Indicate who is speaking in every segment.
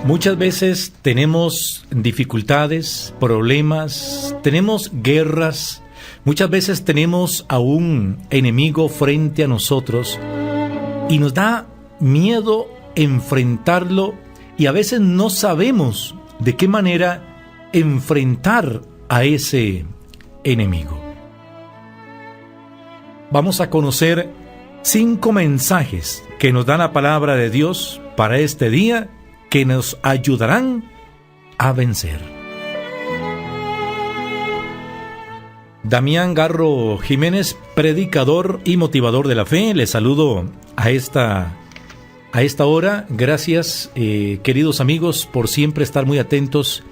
Speaker 1: Muchas veces tenemos dificultades, problemas, tenemos guerras, muchas veces tenemos a un enemigo frente a nosotros y nos da miedo enfrentarlo y a veces no sabemos de qué manera enfrentar a ese enemigo. Vamos a conocer 5 mensajes que nos da la palabra de Dios para este día que nos ayudarán a vencer. Damián Garro Jiménez, predicador y motivador de la fe, les saludo a esta hora. Gracias, queridos amigos, por siempre estar muy atentos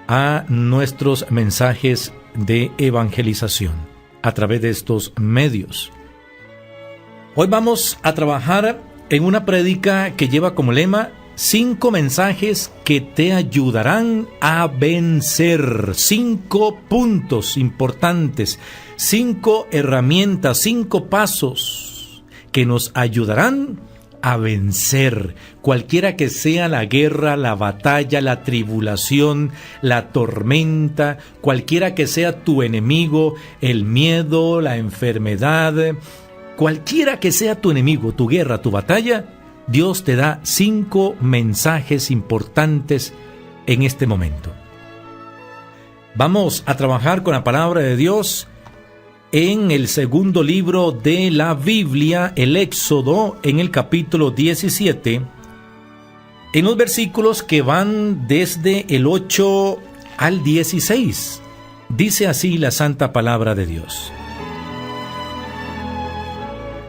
Speaker 1: a nuestros mensajes de evangelización a través de estos medios. Hoy vamos a trabajar en una prédica que lleva como lema 5 mensajes que te ayudarán a vencer. 5 puntos importantes, 5 herramientas, 5 pasos que nos ayudarán a vencer cualquiera que sea la guerra, la batalla, la tribulación, la tormenta, cualquiera que sea tu enemigo, el miedo, la enfermedad, cualquiera que sea tu enemigo, tu guerra, tu batalla. Dios te da 5 mensajes importantes en este momento. Vamos a trabajar con la palabra de Dios en el segundo libro de la Biblia, el Éxodo, en el capítulo 17, en los versículos que van desde el 8 al 16. Dice así la santa palabra de Dios.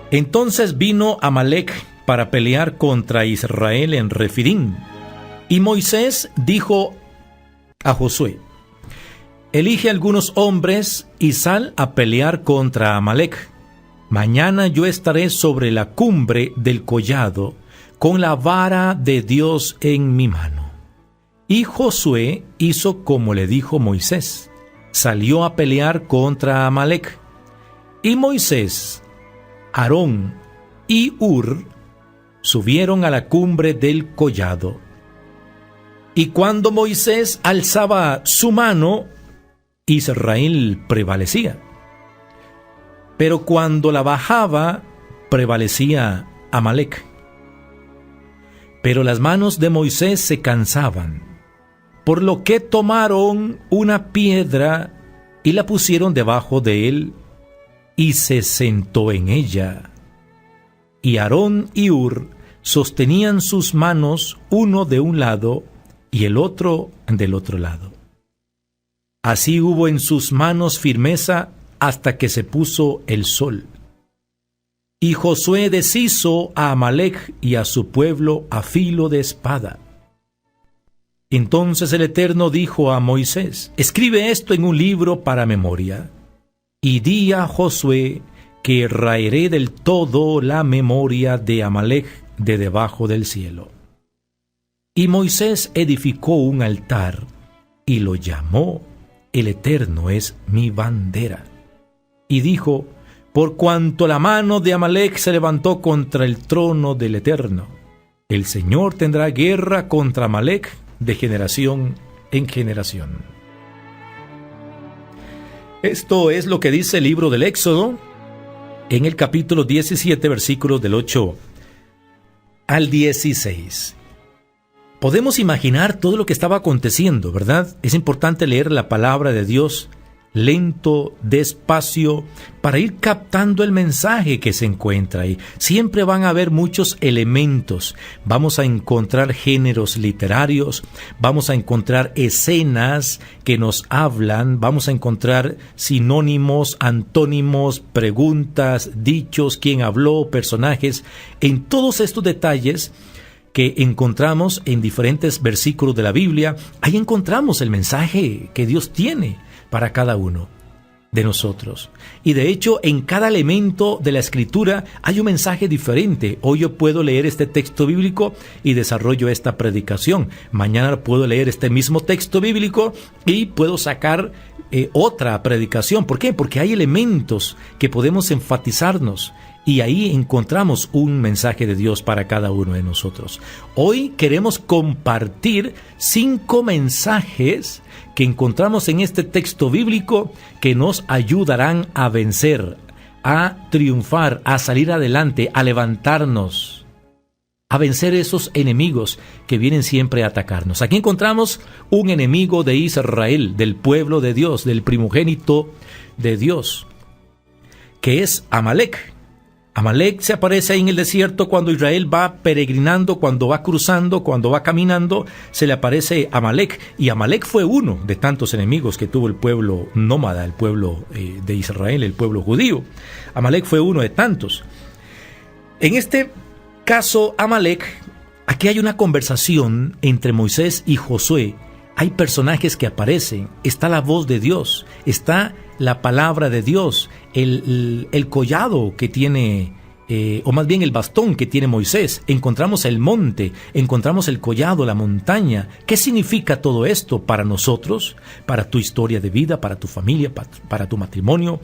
Speaker 1: Entonces vino Amalec para pelear contra Israel en Refidim. Y Moisés dijo a Josué: elige algunos hombres y sal a pelear contra Amalec. Mañana yo estaré sobre la cumbre del collado, con la vara de Dios en mi mano. Y Josué hizo como le dijo Moisés. Salió a pelear contra Amalec. Y Moisés, Aarón y Hur subieron a la cumbre del collado. Y cuando Moisés alzaba su mano, Israel prevalecía. Pero cuando la bajaba, prevalecía Amalec. Pero las manos de Moisés se cansaban, por lo que tomaron una piedra y la pusieron debajo de él, y se sentó en ella. Y Aarón y Hur sostenían sus manos, uno de un lado y el otro del otro lado. Así hubo en sus manos firmeza hasta que se puso el sol. Y Josué deshizo a Amalec y a su pueblo a filo de espada. Entonces el Eterno dijo a Moisés: escribe esto en un libro para memoria, y di a Josué que raeré del todo la memoria de Amalec de debajo del cielo. Y Moisés edificó un altar y lo llamó: El Eterno es mi bandera. Y dijo: por cuanto la mano de Amalec se levantó contra el trono del Eterno, el Señor tendrá guerra contra Amalec de generación en generación. Esto es lo que dice el libro del Éxodo, en el capítulo 17, versículos del 8 al 16. Podemos imaginar todo lo que estaba aconteciendo, ¿verdad? Es importante leer la palabra de Dios lento, despacio, para ir captando el mensaje que se encuentra ahí. Siempre van a haber muchos elementos. Vamos a encontrar géneros literarios, vamos a encontrar escenas que nos hablan, vamos a encontrar sinónimos, antónimos, preguntas, dichos, quién habló, personajes. En todos estos detalles que encontramos en diferentes versículos de la Biblia, ahí encontramos el mensaje que Dios tiene para cada uno de nosotros. Y de hecho, en cada elemento de la Escritura hay un mensaje diferente. Hoy yo puedo leer este texto bíblico y desarrollo esta predicación. Mañana puedo leer este mismo texto bíblico y puedo sacar otra predicación. ¿Por qué? Porque hay elementos que podemos enfatizarnos Y ahí encontramos un mensaje de Dios para cada uno de nosotros. Hoy queremos compartir 5 mensajes que encontramos en este texto bíblico que nos ayudarán a vencer, a triunfar, a salir adelante, a levantarnos, a vencer esos enemigos que vienen siempre a atacarnos. Aquí encontramos un enemigo de Israel, del pueblo de Dios, del primogénito de Dios, que es Amalek. Amalek se aparece ahí en el desierto cuando Israel va peregrinando, cuando va cruzando, cuando va caminando, se le aparece Amalek. Y Amalek fue uno de tantos enemigos que tuvo el pueblo nómada, el pueblo de Israel, el pueblo judío. Amalek fue uno de tantos. En este caso, Amalek, aquí hay una conversación entre Moisés y Josué. Hay personajes que aparecen, está la voz de Dios, está la palabra de Dios, el collado que tiene, o más bien el bastón que tiene Moisés. Encontramos el monte, encontramos el collado, la montaña. ¿Qué significa todo esto para nosotros, para tu historia de vida, para tu familia, para tu matrimonio,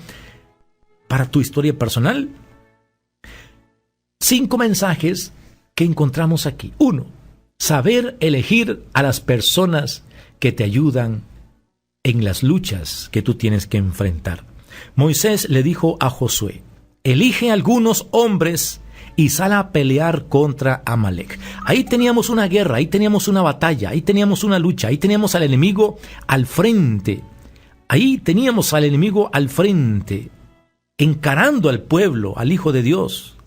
Speaker 1: para tu historia personal? 5 mensajes que encontramos aquí. 1. Saber elegir a las personas que te ayudan en las luchas que tú tienes que enfrentar. Moisés le dijo a Josué: elige algunos hombres y sal a pelear contra Amalek. Ahí teníamos una guerra, ahí teníamos una batalla, ahí teníamos una lucha, ahí teníamos al enemigo al frente. Ahí teníamos al enemigo al frente, encarando al pueblo, al Hijo de Dios.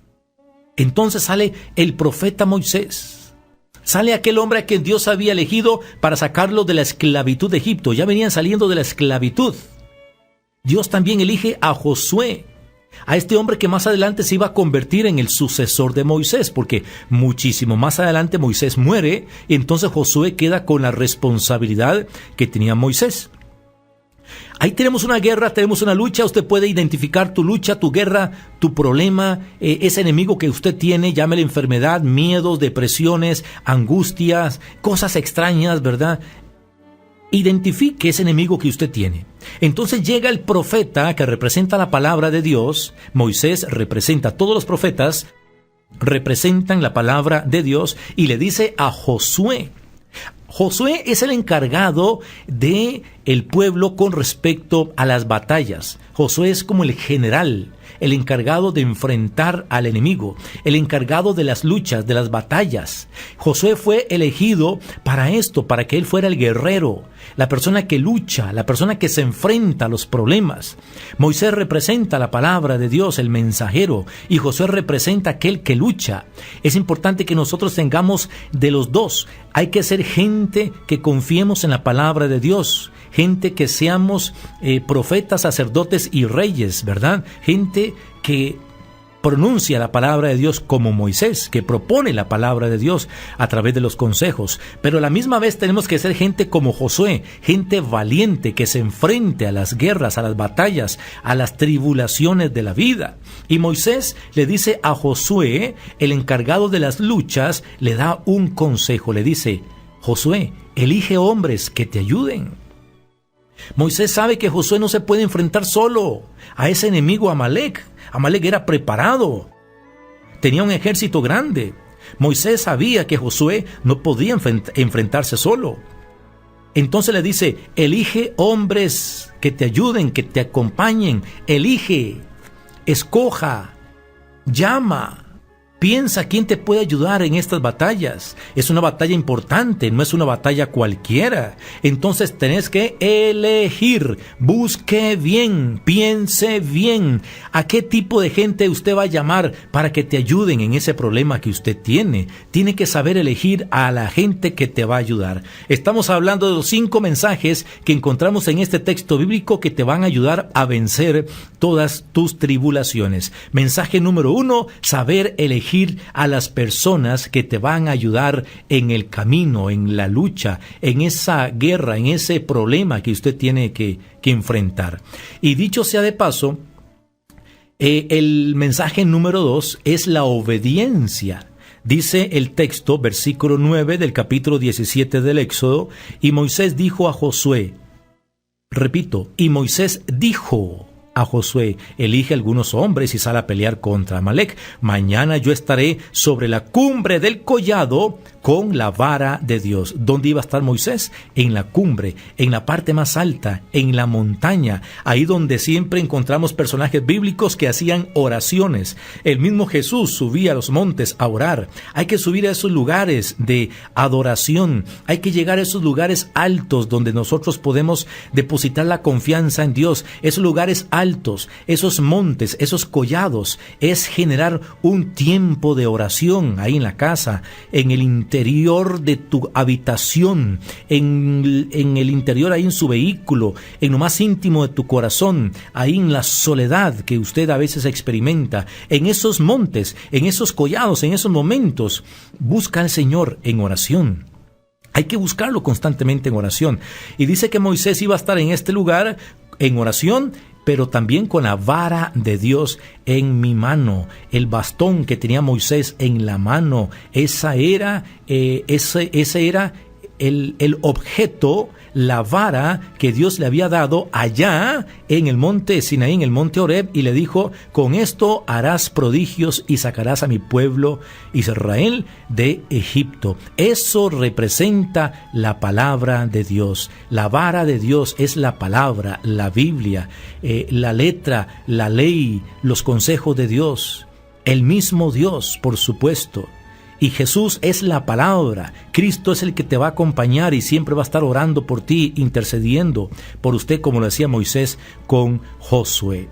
Speaker 1: Entonces sale el profeta Moisés. Sale aquel hombre a quien Dios había elegido para sacarlo de la esclavitud de Egipto. Ya venían saliendo de la esclavitud. Dios también elige a Josué, a este hombre que más adelante se iba a convertir en el sucesor de Moisés, porque muchísimo más adelante Moisés muere, y entonces Josué queda con la responsabilidad que tenía Moisés. Ahí tenemos una guerra, tenemos una lucha. Usted puede identificar tu lucha, tu guerra, tu problema, ese enemigo que usted tiene, llámele enfermedad, miedos, depresiones, angustias, cosas extrañas, ¿verdad? Identifique ese enemigo que usted tiene. Entonces llega el profeta que representa la palabra de Dios. Moisés representa, todos los profetas representan la palabra de Dios, y le dice a Josué. Josué es el encargado de el pueblo con respecto a las batallas. Josué es como el general, el encargado de enfrentar al enemigo, el encargado de las luchas, de las batallas. Josué fue elegido para esto, para que él fuera el guerrero, la persona que lucha, la persona que se enfrenta a los problemas. Moisés representa la palabra de Dios, el mensajero, y Josué representa aquel que lucha. Es importante que nosotros tengamos de los dos. Hay que ser gente que confiemos en la palabra de Dios, gente que seamos profetas, sacerdotes y reyes, ¿verdad? Gente que pronuncia la palabra de Dios como Moisés, que propone la palabra de Dios a través de los consejos. Pero a la misma vez tenemos que ser gente como Josué, gente valiente que se enfrente a las guerras, a las batallas, a las tribulaciones de la vida. Y Moisés le dice a Josué, el encargado de las luchas, le da un consejo, le dice: Josué, elige hombres que te ayuden. Moisés sabe que Josué no se puede enfrentar solo a ese enemigo Amalek. Amalek era preparado, tenía un ejército grande. Moisés sabía que Josué no podía enfrentarse solo. Entonces le dice: elige hombres que te ayuden, que te acompañen. Elige, escoja, llama. Piensa quién te puede ayudar en estas batallas. Es una batalla importante, no es una batalla cualquiera. Entonces tenés que elegir. Busque bien, piense bien. ¿A qué tipo de gente usted va a llamar para que te ayuden en ese problema que usted tiene? Tiene que saber elegir a la gente que te va a ayudar. Estamos hablando de los 5 mensajes que encontramos en este texto bíblico que te van a ayudar a vencer todas tus tribulaciones. Mensaje número 1, saber elegir a las personas que te van a ayudar en el camino, en la lucha, en esa guerra, en ese problema que usted tiene que enfrentar. Y dicho sea de paso, el mensaje número 2 es la obediencia. Dice el texto, versículo 9 del capítulo 17 del Éxodo: y Moisés dijo a Josué, repito, y Moisés dijo a Josué: elige algunos hombres y sal a pelear contra Amalec. Mañana yo estaré sobre la cumbre del collado con la vara de Dios. ¿Dónde iba a estar Moisés? En la cumbre, en la parte más alta, en la montaña, ahí donde siempre encontramos personajes bíblicos que hacían oraciones. El mismo Jesús subía a los montes a orar. Hay que subir a esos lugares de adoración, hay que llegar a esos lugares altos donde nosotros podemos depositar la confianza en Dios. Esos lugares altos, esos montes, esos collados, es generar un tiempo de oración ahí en la casa, en el interior de tu habitación, en el interior, ahí en su vehículo, en lo más íntimo de tu corazón, ahí en la soledad que usted a veces experimenta, en esos montes, en esos collados, en esos momentos. Busca al Señor en oración. Hay que buscarlo constantemente en oración. Y dice que Moisés iba a estar en este lugar en oración, pero también con la vara de Dios en mi mano. El bastón que tenía Moisés en la mano, ese era el objeto, la vara que Dios le había dado allá en el monte Sinaí, en el monte Horeb, y le dijo: con esto harás prodigios y sacarás a mi pueblo Israel de Egipto. Eso representa la palabra de Dios. La vara de Dios es la palabra, la Biblia, la letra, la ley, los consejos de Dios. El mismo Dios, por supuesto. Y Jesús es la palabra. Cristo es el que te va a acompañar y siempre va a estar orando por ti, intercediendo por usted, como lo hacía Moisés con Josué.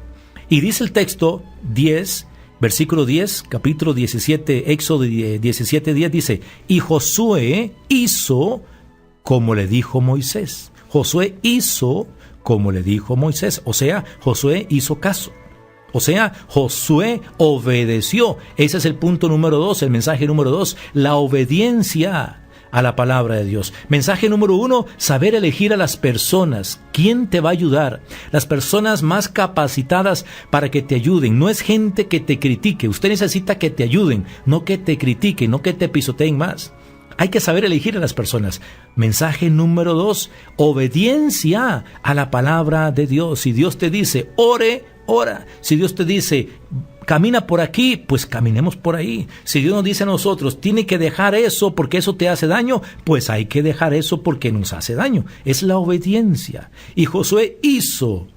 Speaker 1: Y dice el texto 10, versículo 10, capítulo 17, Éxodo 17:10, dice: y Josué hizo como le dijo Moisés. Josué hizo como le dijo Moisés. O sea, Josué hizo caso. O sea, Josué obedeció. Ese es el punto número 2, el mensaje número 2, la obediencia a la palabra de Dios. Mensaje número 1, saber elegir a las personas. ¿Quién te va a ayudar? Las personas más capacitadas para que te ayuden. No es gente que te critique. Usted necesita que te ayuden, no que te critiquen, no que te pisoteen más. Hay que saber elegir a las personas. Mensaje número 2, obediencia a la palabra de Dios. Si Dios te dice, ore, ora. Si Dios te dice, camina por aquí, pues caminemos por ahí. Si Dios nos dice a nosotros, tiene que dejar eso porque eso te hace daño, pues hay que dejar eso porque nos hace daño. Es la obediencia. Y Josué hizo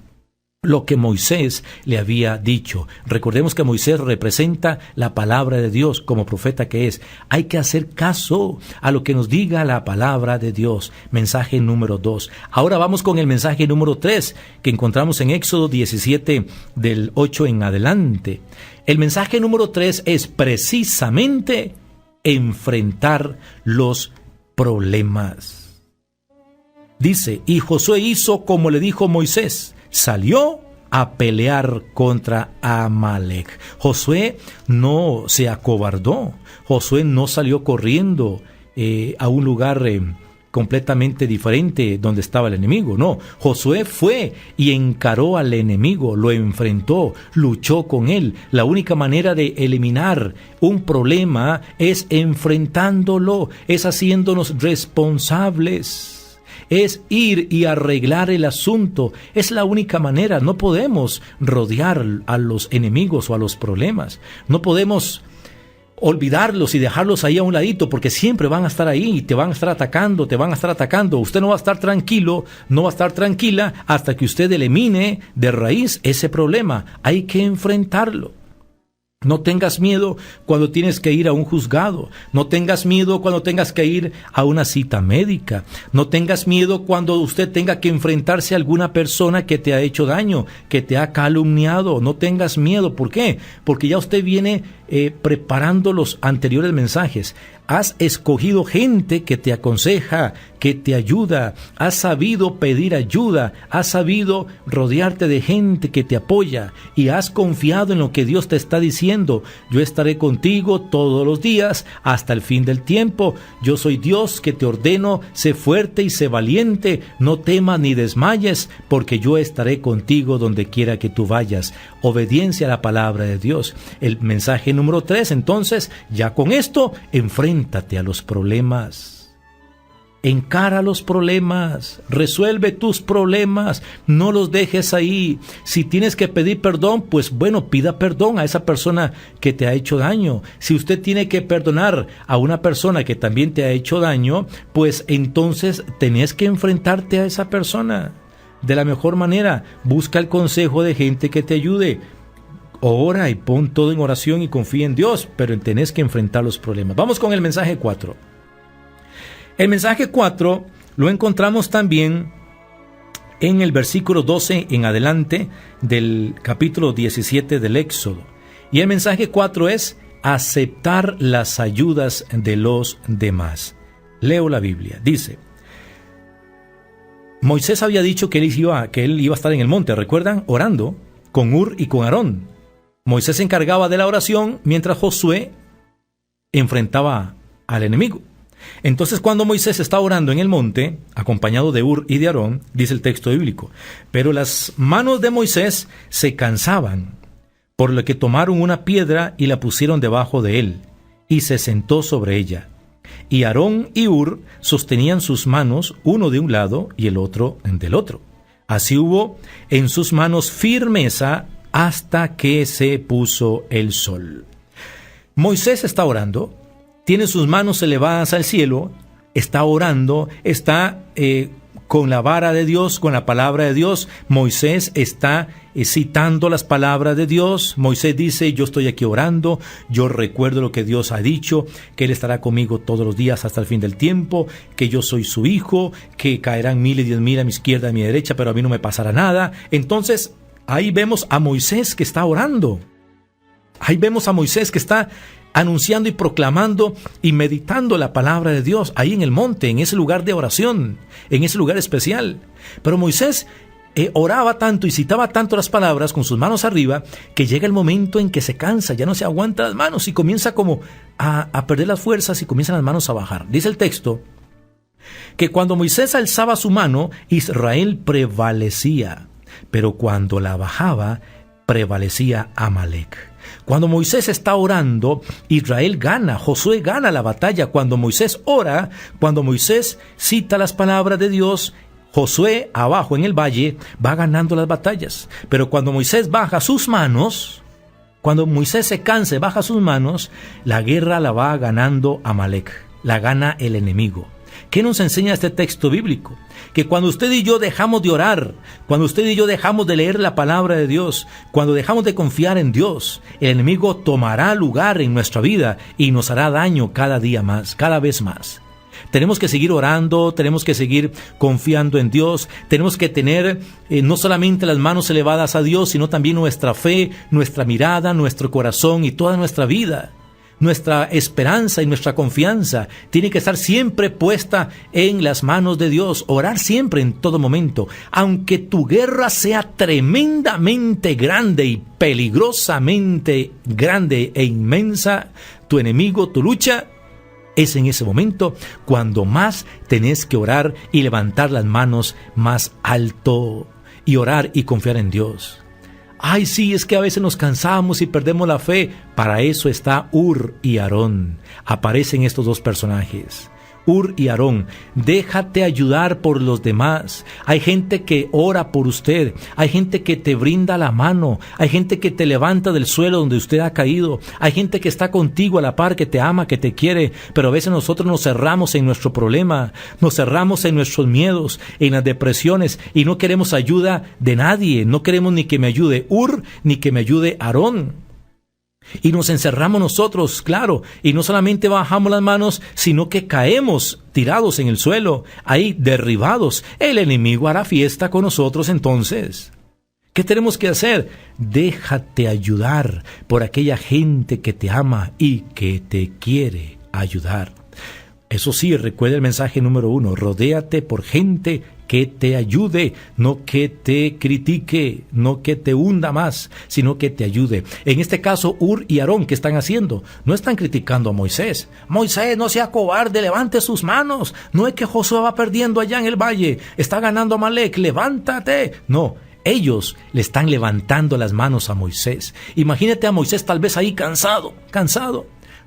Speaker 1: lo que Moisés le había dicho. Recordemos que Moisés representa la palabra de Dios como profeta que es. Hay que hacer caso a lo que nos diga la palabra de Dios. Mensaje número 2. Ahora vamos con el mensaje número 3 que encontramos en Éxodo 17 del 8 en adelante. El mensaje número 3 es precisamente enfrentar los problemas. Dice: y Josué hizo como le dijo Moisés. Salió a pelear contra Amalec. Josué no se acobardó. Josué no salió corriendo a un lugar completamente diferente donde estaba el enemigo. No, Josué fue y encaró al enemigo, lo enfrentó, luchó con él. La única manera de eliminar un problema es enfrentándolo, es haciéndonos responsables. Es ir y arreglar el asunto. Es la única manera. No podemos rodear a los enemigos o a los problemas. No podemos olvidarlos y dejarlos ahí a un ladito, porque siempre van a estar ahí y te van a estar atacando, Usted no va a estar tranquilo, no va a estar tranquila hasta que usted elimine de raíz ese problema. Hay que enfrentarlo. No tengas miedo cuando tienes que ir a un juzgado. No tengas miedo cuando tengas que ir a una cita médica. No tengas miedo cuando usted tenga que enfrentarse a alguna persona que te ha hecho daño, que te ha calumniado. No tengas miedo. ¿Por qué? Porque ya usted viene preparando los anteriores mensajes. Has escogido gente que te aconseja, que te ayuda. Has sabido pedir ayuda. Has sabido rodearte de gente que te apoya. Y has confiado en lo que Dios te está diciendo. Yo estaré contigo todos los días hasta el fin del tiempo. Yo soy Dios que te ordeno, sé fuerte y sé valiente. No temas ni desmayes, porque yo estaré contigo donde quiera que tú vayas. Obediencia a la palabra de Dios. El mensaje número 3, entonces, ya con esto, enfréntate a los problemas. Encara los problemas, resuelve tus problemas, no los dejes ahí. Si tienes que pedir perdón, pues bueno, pida perdón a esa persona que te ha hecho daño. Si usted tiene que perdonar a una persona que también te ha hecho daño, pues entonces tenés que enfrentarte a esa persona de la mejor manera. Busca el consejo de gente que te ayude. Ora y pon todo en oración y confía en Dios, pero tenés que enfrentar los problemas. Vamos con el mensaje 4. El mensaje 4 lo encontramos también en el versículo 12 en adelante del capítulo 17 del Éxodo. Y el mensaje 4 es aceptar las ayudas de los demás. Leo la Biblia. Dice: Moisés había dicho que él iba a estar en el monte, ¿recuerdan? Orando con Hur y con Aarón. Moisés se encargaba de la oración mientras Josué enfrentaba al enemigo. Entonces, cuando Moisés está orando en el monte, acompañado de Hur y de Aarón, dice el texto bíblico, pero las manos de Moisés se cansaban, por lo que tomaron una piedra y la pusieron debajo de él, y se sentó sobre ella. Y Aarón y Hur sostenían sus manos, uno de un lado y el otro del otro. Así hubo en sus manos firmeza hasta que se puso el sol. Moisés está orando, tiene sus manos elevadas al cielo, está orando, está con la vara de Dios, con la palabra de Dios. Moisés está citando las palabras de Dios. Moisés dice: yo estoy aquí orando, yo recuerdo lo que Dios ha dicho, que Él estará conmigo todos los días hasta el fin del tiempo, que yo soy su hijo, que caerán 1,000 y 10,000 a mi izquierda y a mi derecha, pero a mí no me pasará nada. Entonces, ahí vemos a Moisés que está orando. Ahí vemos a Moisés que está anunciando y proclamando y meditando la palabra de Dios ahí en el monte, en ese lugar de oración, en ese lugar especial. Pero Moisés oraba tanto y citaba tanto las palabras con sus manos arriba, que llega el momento en que se cansa, ya no se aguanta las manos y comienza como a perder las fuerzas y comienzan las manos a bajar. Dice el texto que cuando Moisés alzaba su mano, Israel prevalecía, pero cuando la bajaba, prevalecía Amalec. Cuando Moisés está orando, Israel gana, Josué gana la batalla. Cuando Moisés ora, cuando Moisés cita las palabras de Dios, Josué abajo en el valle va ganando las batallas. Pero cuando Moisés baja sus manos, cuando Moisés se cansa y baja sus manos, la guerra la va ganando Amalec, la gana el enemigo. ¿Qué nos enseña este texto bíblico? Que cuando usted y yo dejamos de orar, cuando usted y yo dejamos de leer la palabra de Dios, cuando dejamos de confiar en Dios, el enemigo tomará lugar en nuestra vida y nos hará daño cada día más, cada vez más. Tenemos que seguir orando, tenemos que seguir confiando en Dios, tenemos que tener no solamente las manos elevadas a Dios, sino también nuestra fe, nuestra mirada, nuestro corazón y toda nuestra vida. Nuestra esperanza y nuestra confianza tiene que estar siempre puesta en las manos de Dios, orar siempre en todo momento. Aunque tu guerra sea tremendamente grande y peligrosamente grande e inmensa, tu enemigo, tu lucha, es en ese momento cuando más tenés que orar y levantar las manos más alto y orar y confiar en Dios. Ay, sí, es que a veces nos cansamos y perdemos la fe. Para eso está Hur y Aarón. Aparecen estos dos personajes. Hur y Aarón, déjate ayudar por los demás. Hay gente que ora por usted, hay gente que te brinda la mano, hay gente que te levanta del suelo donde usted ha caído, hay gente que está contigo a la par, que te ama, que te quiere, pero a veces nosotros nos cerramos en nuestro problema, nos cerramos en nuestros miedos, en las depresiones y no queremos ayuda de nadie, no queremos ni que me ayude Hur ni que me ayude Aarón. Y nos encerramos nosotros, claro, y no solamente bajamos las manos, sino que caemos tirados en el suelo, ahí derribados. El enemigo hará fiesta con nosotros entonces. ¿Qué tenemos que hacer? Déjate ayudar por aquella gente que te ama y que te quiere ayudar. Eso sí, recuerda el mensaje número 1, rodéate por gente que te ayude, no que te critique, no que te hunda más, sino que te ayude. En este caso, Hur y Aarón, ¿qué están haciendo? No están criticando a Moisés. Moisés, no sea cobarde, levante sus manos. No es que Josué va perdiendo allá en el valle, está ganando a Amalec, levántate. No, ellos le están levantando las manos a Moisés. Imagínate a Moisés tal vez ahí cansado.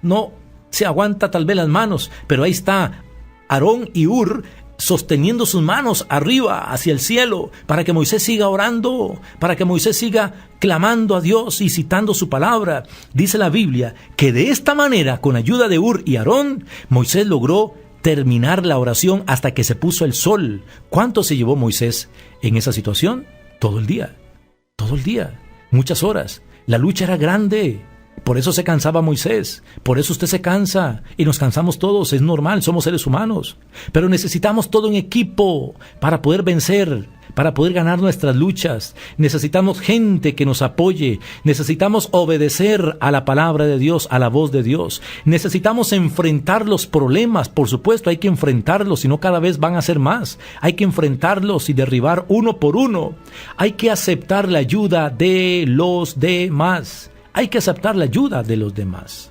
Speaker 1: No se aguanta tal vez las manos, pero ahí está Aarón y Hur sosteniendo sus manos arriba hacia el cielo para que Moisés siga orando, para que Moisés siga clamando a Dios y citando su palabra. Dice la Biblia que de esta manera, con ayuda de Hur y Aarón, Moisés logró terminar la oración hasta que se puso el sol. ¿Cuánto se llevó Moisés en esa situación? Todo el día, muchas horas. La lucha era grande. Por eso se cansaba Moisés, por eso usted se cansa y nos cansamos todos, es normal, somos seres humanos. Pero necesitamos todo un equipo para poder vencer, para poder ganar nuestras luchas. Necesitamos gente que nos apoye, necesitamos obedecer a la palabra de Dios, a la voz de Dios. Necesitamos enfrentar los problemas, por supuesto hay que enfrentarlos, si no cada vez van a ser más. Hay que enfrentarlos y derribar uno por uno. Hay que aceptar la ayuda de los demás. Hay que aceptar la ayuda de los demás.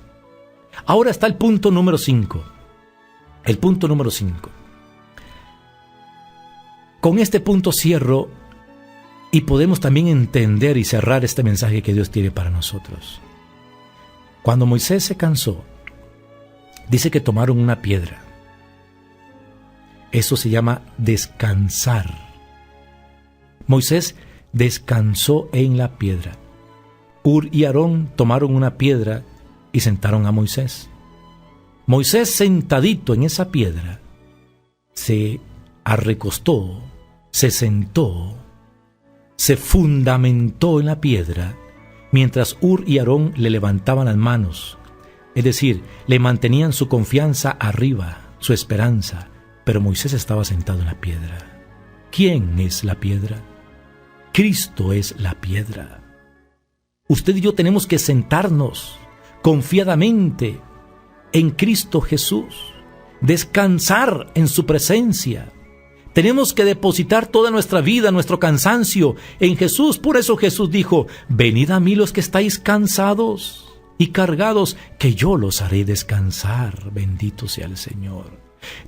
Speaker 1: Ahora está el punto número 5. El punto número 5. Con este punto cierro y podemos también entender y cerrar este mensaje que Dios tiene para nosotros. Cuando Moisés se cansó, dice que tomaron una piedra. Eso se llama descansar. Moisés descansó en la piedra. Hur y Aarón tomaron una piedra y sentaron a Moisés. Moisés, sentadito en esa piedra, se arrecostó, se sentó, se fundamentó en la piedra, mientras Hur y Aarón le levantaban las manos. Es decir, le mantenían su confianza arriba, su esperanza, pero Moisés estaba sentado en la piedra. ¿Quién es la piedra? Cristo es la piedra. Usted y yo tenemos que sentarnos confiadamente en Cristo Jesús, descansar en su presencia. Tenemos que depositar toda nuestra vida, nuestro cansancio en Jesús. Por eso Jesús dijo: venid a mí los que estáis cansados y cargados, que yo los haré descansar. Bendito sea el Señor.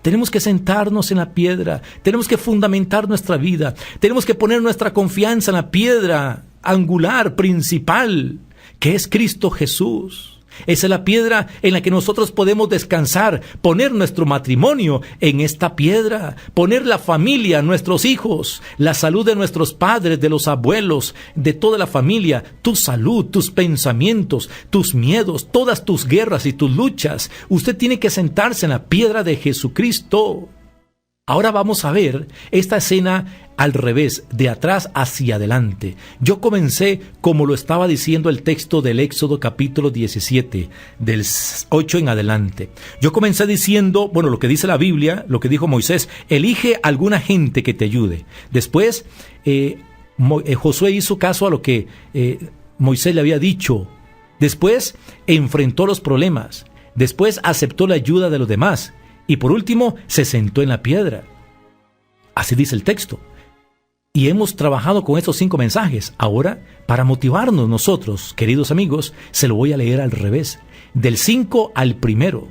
Speaker 1: Tenemos que sentarnos en la piedra, tenemos que fundamentar nuestra vida, tenemos que poner nuestra confianza en la piedra angular, principal, que es Cristo Jesús. Esa es la piedra en la que nosotros podemos descansar, poner nuestro matrimonio en esta piedra, poner la familia, nuestros hijos, la salud de nuestros padres, de los abuelos, de toda la familia, tu salud, tus pensamientos, tus miedos, todas tus guerras y tus luchas. Usted tiene que sentarse en la piedra de Jesucristo. Ahora vamos a ver esta escena al revés, de atrás hacia adelante. Yo comencé como lo estaba diciendo el texto del Éxodo capítulo 17, del 8 en adelante. Yo comencé diciendo, bueno, lo que dice la Biblia, lo que dijo Moisés: elige alguna gente que te ayude. Después, Josué hizo caso a lo que Moisés le había dicho. Después, enfrentó los problemas. Después, aceptó la ayuda de los demás. Y por último, se sentó en la piedra. Así dice el texto. Y hemos trabajado con estos 5 mensajes. Ahora, para motivarnos nosotros, queridos amigos, se lo voy a leer al revés. Del 5 al 1.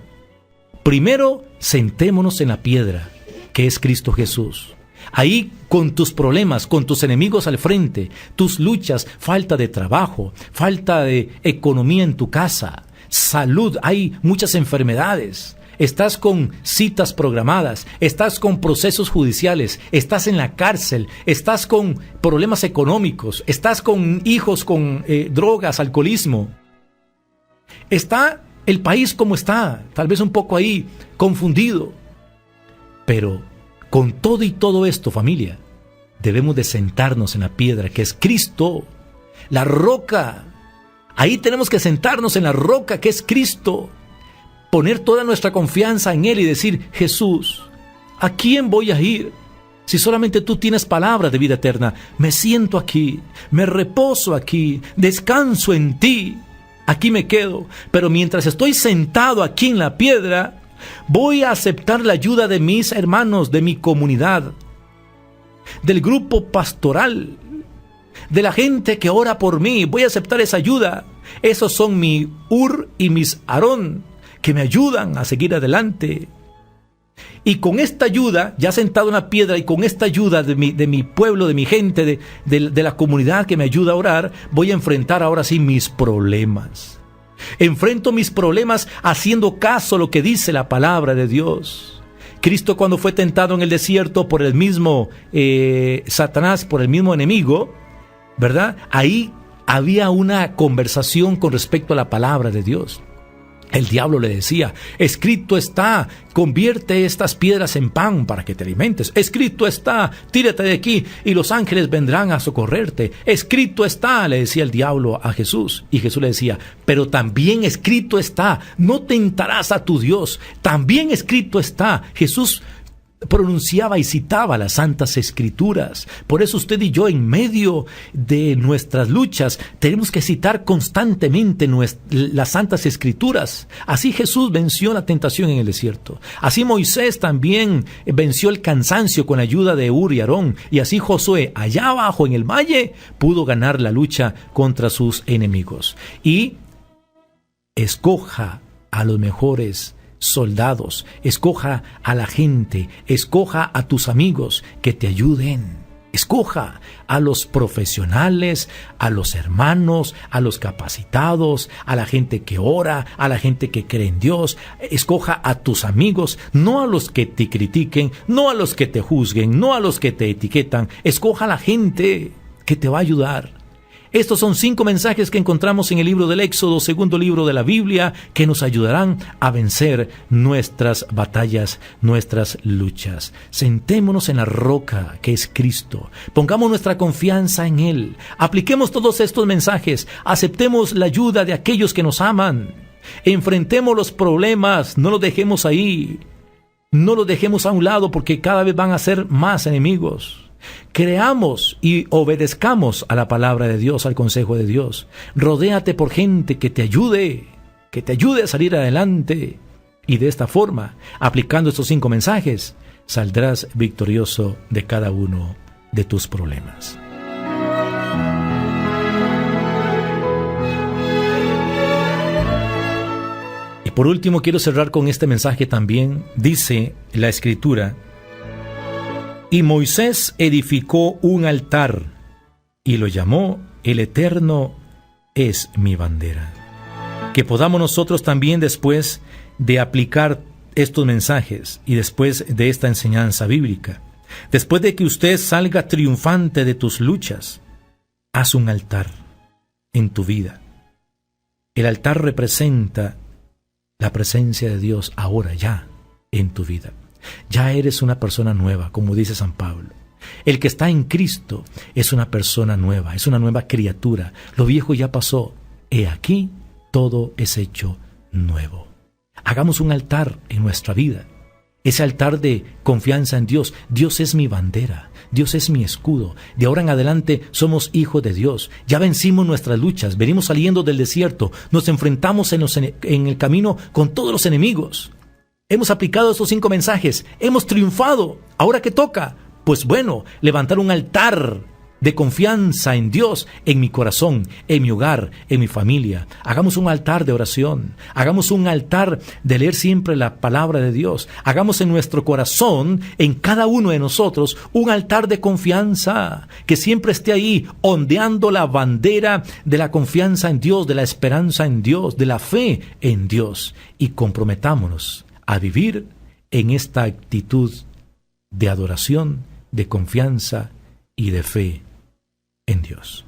Speaker 1: Primero, sentémonos en la piedra, que es Cristo Jesús. Ahí, con tus problemas, con tus enemigos al frente, tus luchas, falta de trabajo, falta de economía en tu casa, salud, hay muchas enfermedades. Estás con citas programadas, estás con procesos judiciales, estás en la cárcel, estás con problemas económicos, estás con hijos con drogas, alcoholismo. Está el país como está, tal vez un poco ahí confundido. Pero con todo y todo esto, familia, debemos de sentarnos en la piedra que es Cristo, la roca. Ahí tenemos que sentarnos en la roca que es Cristo. Poner toda nuestra confianza en Él y decir: Jesús, ¿a quién voy a ir? Si solamente tú tienes palabra de vida eterna. Me siento aquí, me reposo aquí, descanso en ti, aquí me quedo. Pero mientras estoy sentado aquí en la piedra, voy a aceptar la ayuda de mis hermanos, de mi comunidad, del grupo pastoral, de la gente que ora por mí. Voy a aceptar esa ayuda. Esos son mi Hur y mis Aarón, que me ayudan a seguir adelante. Y con esta ayuda, ya sentado en la piedra, y con esta ayuda de mi pueblo, de mi gente, de la comunidad que me ayuda a orar, voy a enfrentar ahora sí mis problemas. Enfrento mis problemas haciendo caso a lo que dice la palabra de Dios, Cristo, cuando fue tentado en el desierto por el mismo Satanás, por el mismo enemigo, ¿verdad? Ahí había una conversación con respecto a la palabra de Dios. El diablo le decía: escrito está, convierte estas piedras en pan para que te alimentes. Escrito está, tírate de aquí y los ángeles vendrán a socorrerte. Escrito está, le decía el diablo a Jesús. Y Jesús le decía: pero también escrito está, no tentarás a tu Dios. También escrito está. Jesús pronunciaba y citaba las Santas Escrituras. Por eso usted y yo, en medio de nuestras luchas, tenemos que citar constantemente las Santas Escrituras. Así Jesús venció la tentación en el desierto. Así Moisés también venció el cansancio con la ayuda de Hur y Aarón. Y así Josué, allá abajo en el valle, pudo ganar la lucha contra sus enemigos. Y escoja a los mejores soldados, escoja a la gente, escoja a tus amigos que te ayuden, escoja a los profesionales, a los hermanos, a los capacitados, a la gente que ora, a la gente que cree en Dios. Escoja a tus amigos, no a los que te critiquen, no a los que te juzguen, no a los que te etiquetan. Escoja a la gente que te va a ayudar. Estos son 5 mensajes que encontramos en el libro del Éxodo, segundo libro de la Biblia, que nos ayudarán a vencer nuestras batallas, nuestras luchas. Sentémonos en la roca que es Cristo. Pongamos nuestra confianza en Él. Apliquemos todos estos mensajes. Aceptemos la ayuda de aquellos que nos aman. Enfrentemos los problemas. No los dejemos ahí. No los dejemos a un lado, porque cada vez van a ser más enemigos. Creamos y obedezcamos a la palabra de Dios, al consejo de Dios. Rodéate por gente que te ayude a salir adelante. Y de esta forma, aplicando estos 5 mensajes, saldrás victorioso de cada uno de tus problemas. Y por último, quiero cerrar con este mensaje también. Dice la Escritura: y Moisés edificó un altar y lo llamó: el Eterno es mi bandera. Que podamos nosotros también, después de aplicar estos mensajes y después de esta enseñanza bíblica, después de que usted salga triunfante de tus luchas, haz un altar en tu vida. El altar representa la presencia de Dios ahora ya en tu vida. Ya eres una persona nueva, como dice San Pablo. El que está en Cristo es una persona nueva, es una nueva criatura. Lo viejo ya pasó. He aquí, todo es hecho nuevo. Hagamos un altar en nuestra vida. Ese altar de confianza en Dios. Dios es mi bandera. Dios es mi escudo. De ahora en adelante somos hijos de Dios. Ya vencimos nuestras luchas. Venimos saliendo del desierto. Nos enfrentamos en el camino con todos los enemigos. Hemos aplicado estos 5 mensajes, hemos triunfado. ¿Ahora qué toca? Pues bueno, levantar un altar de confianza en Dios, en mi corazón, en mi hogar, en mi familia. Hagamos un altar de oración, hagamos un altar de leer siempre la palabra de Dios. Hagamos en nuestro corazón, en cada uno de nosotros, un altar de confianza, que siempre esté ahí, ondeando la bandera de la confianza en Dios, de la esperanza en Dios, de la fe en Dios. Y comprometámonos a vivir en esta actitud de adoración, de confianza y de fe en Dios.